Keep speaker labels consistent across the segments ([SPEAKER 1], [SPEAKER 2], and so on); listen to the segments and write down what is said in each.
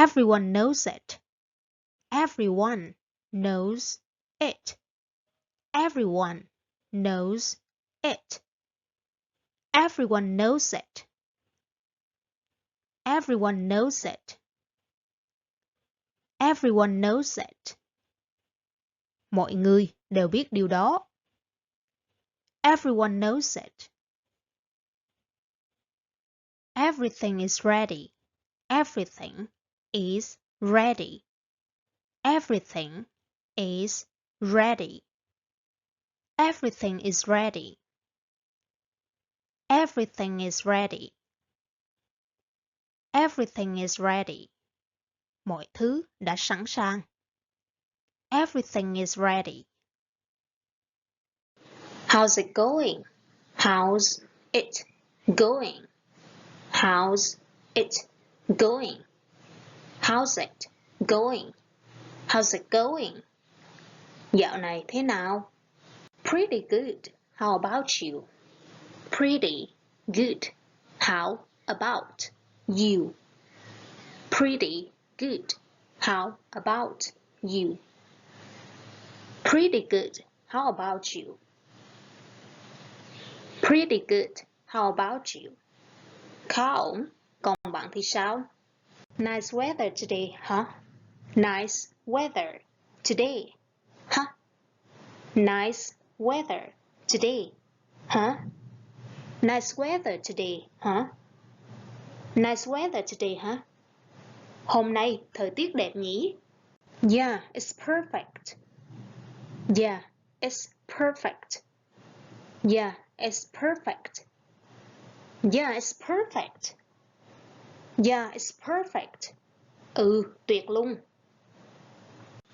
[SPEAKER 1] Everyone knows it. Everyone knows it. Everyone knows it. Everyone knows it. Everyone knows it. Everyone knows it. Mọi người đều biết điều đó. Everyone knows it. Everything is ready. Everything is ready. Everything is ready. Everything is ready. Everything is ready. Everything is ready. Mọi thứ đã sẵn sàng. Everything is ready.
[SPEAKER 2] How's it going? How's it going? How's it going? How's it going? How's it going? Dạo này thế nào? Pretty good. How about you? Pretty good. How about you? Pretty good. How about you? Pretty good. How about you? Pretty good. How about you? Khá ổn. Còn bạn thì sao? Nice weather today, huh? Nice weather today, huh? Nice weather today, huh? Nice weather today, huh? Nice weather today, huh? Hôm nay thời tiết đẹp nhỉ? Yeah, it's perfect. Yeah, it's perfect. Yeah, it's perfect. Yeah, it's perfect. Yeah, it's perfect. Ừ, tuyệt luôn.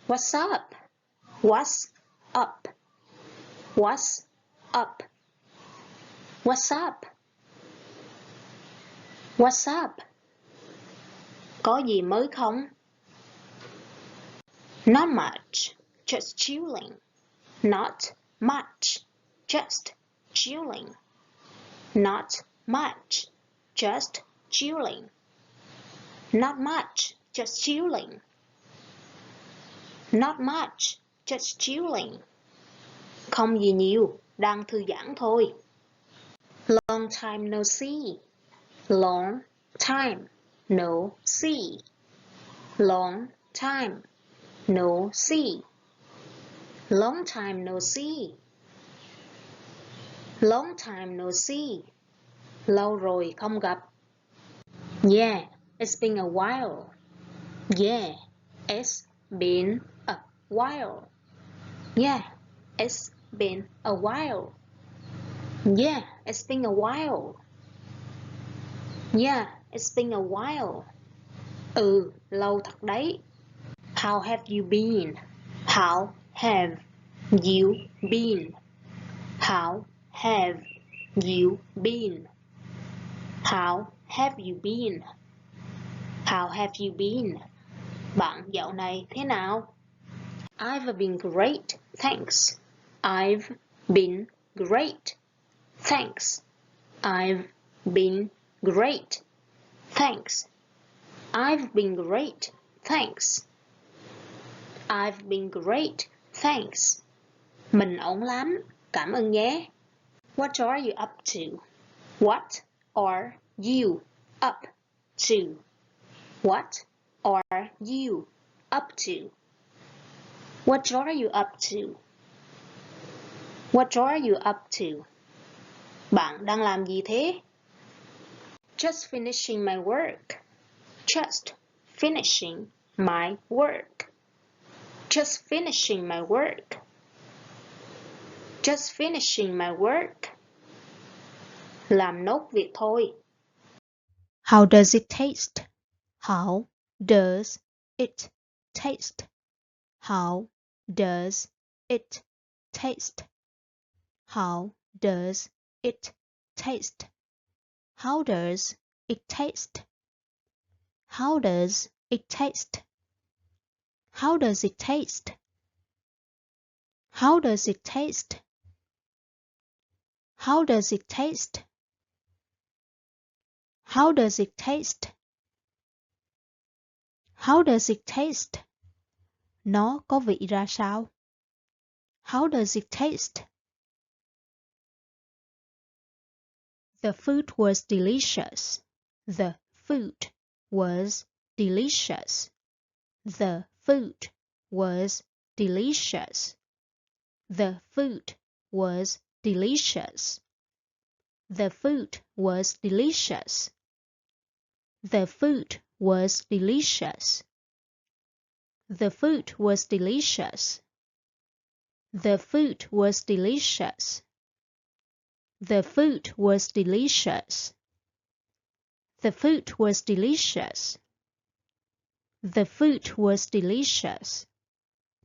[SPEAKER 2] What's up? What's up? What's up? What's up? What's up? Có gì mới không? Not much, just chilling. Not much, just chilling. Not much, just chilling. Not much, just chilling. Not much, just chilling. Không gì nhiều, đang thư giãn thôi. Long time no see. Long time no see. Long time no see. Long time no see. Long time no see. Lâu rồi không gặp. Yeah, it's been a while. Yeah, it's been a while. Yeah, it's been a while. Yeah, it's been a while. Yeah, it's been a while. Ừ, lâu thật đấy. How have you been? How have you been? How have you been? How have you been? How have you been? Bạn dạo này thế nào? I've been great, thanks. I've been great, thanks. I've been great, thanks. I've been great, thanks. I've been great, thanks. Mình ổn lắm, cảm ơn nhé. What are you up to? What are you up to? What are you up to? What are you up to? What are you up to? Bạn đang làm gì thế? Just finishing my work. Just finishing my work. Just finishing my work. Just finishing my work. Làm nốt việc thôi.
[SPEAKER 1] How does it taste? How does it taste? How does it taste? How does it taste? How does it taste? How does it taste? How does it taste? How does it taste? How does it taste? How does it taste? How does it taste? Nó có vị ra sao? How does it taste? The food was delicious. The food was delicious. The food was delicious. The food was delicious. The food was delicious. The food was delicious. The food was delicious. The food was delicious. The food was delicious. The food was delicious. The food was delicious.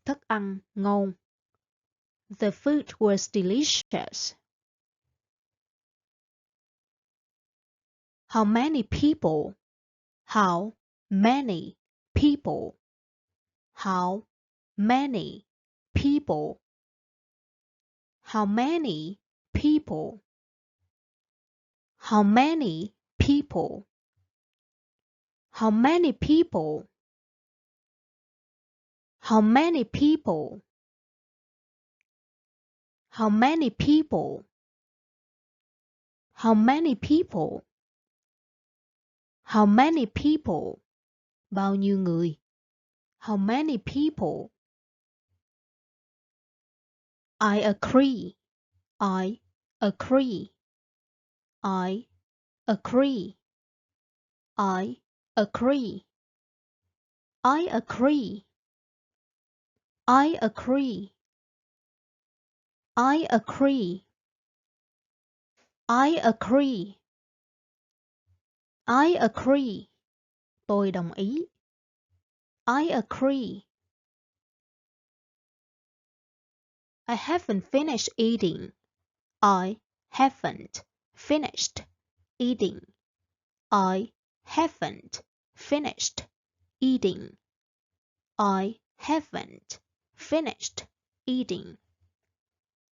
[SPEAKER 1] Thức ăn ngon. The food was delicious. How many people? How many people? How many people? How many people? How many people? How many people? How many people? How many people? How many people? How many people? Bao nhiêu người? How many people? I agree. I agree. I agree. I agree. I agree. I agree. I agree. I agree. I agree. Tôi đồng ý. I agree. I haven't finished eating. I haven't finished eating. I haven't finished eating. I haven't finished eating.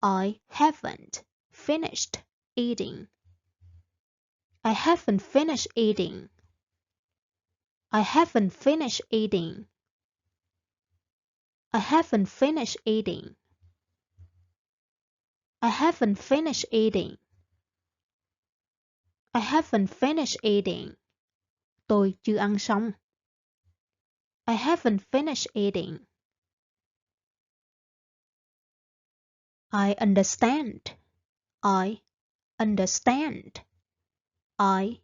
[SPEAKER 1] I haven't finished eating. I haven't finished eating. I haven't finished eating. I haven't finished eating. I haven't finished eating. I haven't finished eating. Tôi chưa ăn xong. I haven't finished eating. I understand. I understand. I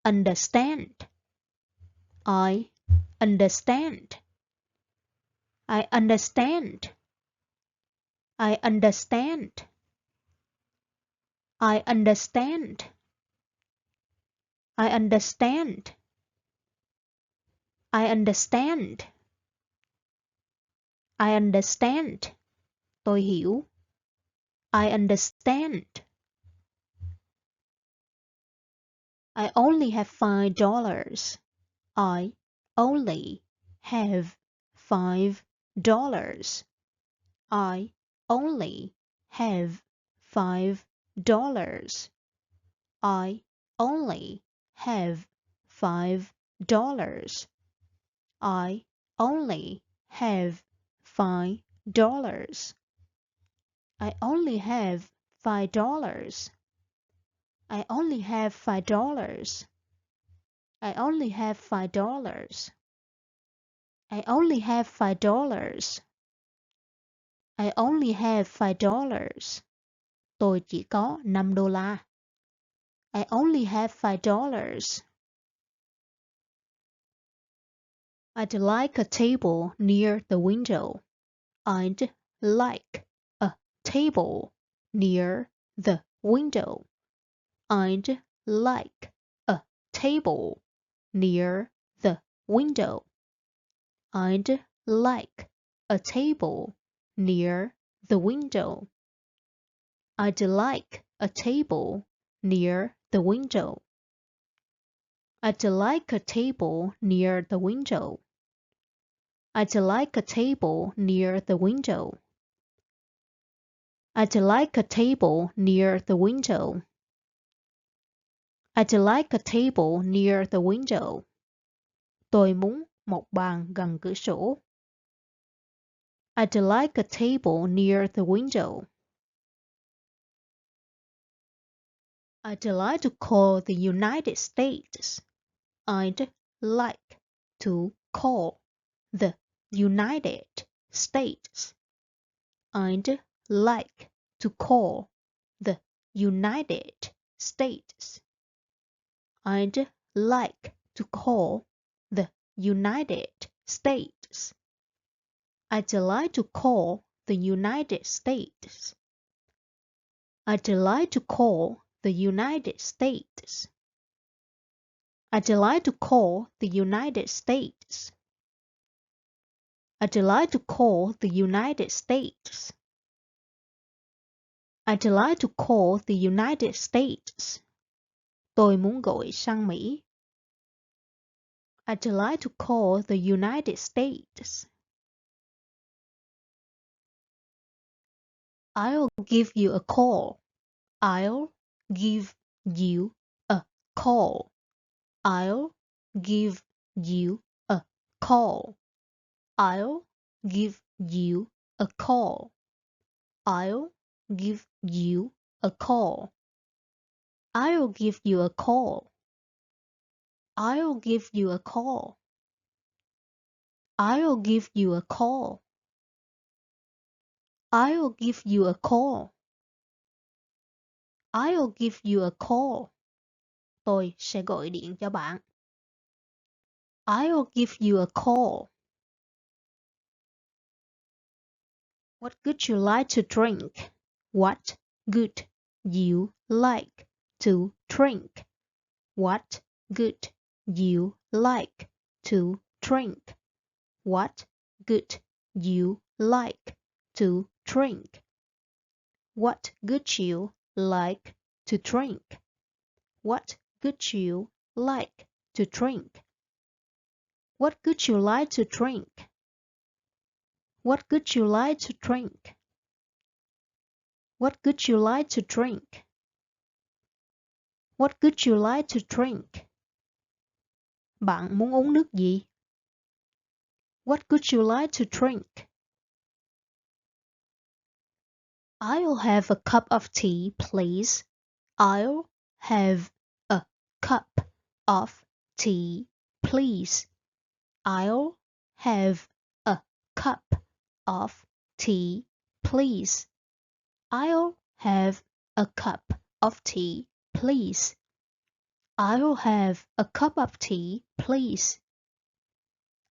[SPEAKER 1] understand. I understand. I understand. I understand. I understand. I understand. I understand. I understand. Tôi hiểu. I understand. I only have $5. I only have $5. I only have $5. I only have $5. I only have $5. I only have $5. I only have $5. I only have $5. I only have $5. I only have $5. Tôi chỉ có $5. I only have $5. I'd like a table near the window. I'd like a table near the window. I'd like a table near the window. I'd like a table near the window. I'd like a table near the window. I'd like a table near the window. I'd like a table near the window. I'd like a table near the window. I'd like a table near the window. Tôi muốn một bàn gần cửa sổ. I'd like a table near the window. I'd like to call the United States. I'd like to call the United States. I'd like to call the United States. I'd like to call the United States. I'd like to call the United States. I'd like to call the United States. I'd like to call the United States. I'd like to call the United States. I'd like to call the United States. Tôi muốn gọi sang Mỹ. I'd like to call the United States. I'll give you a call. I'll give you a call. I'll give you a call. I'll give you a call. I'll give you a call. I'll give you a call. I'll give you a call. I'll give you a call. I'll give you a call. I'll give you a call. Tôi sẽ gọi điện cho bạn. I'll give you a call. What would you like to drink? What would you like to drink? What would you like to drink? What would you like to drink? What would you like to drink? What would you like to drink? What would you like to drink? What would you like to drink? What would you like to drink? What would you like to drink? Bạn muốn uống nước gì? What would you like to drink? I'll have a cup of tea, please. I'll have a cup of tea, please. I'll have a cup of tea, please. I'll have a cup of tea, please. I'll have a cup of tea, please.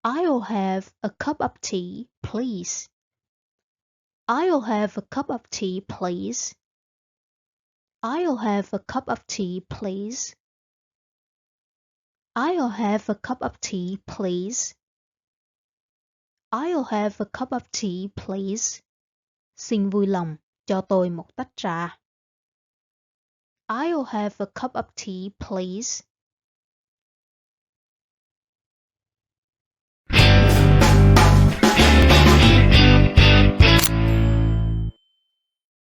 [SPEAKER 1] I'll have a cup of tea, please. I'll have a cup of tea, please. I'll have a cup of tea, please. I'll have a cup of tea, please. I'll have a cup of tea, please. Xin vui lòng cho tôi một tách trà. I'll have a cup of tea, please.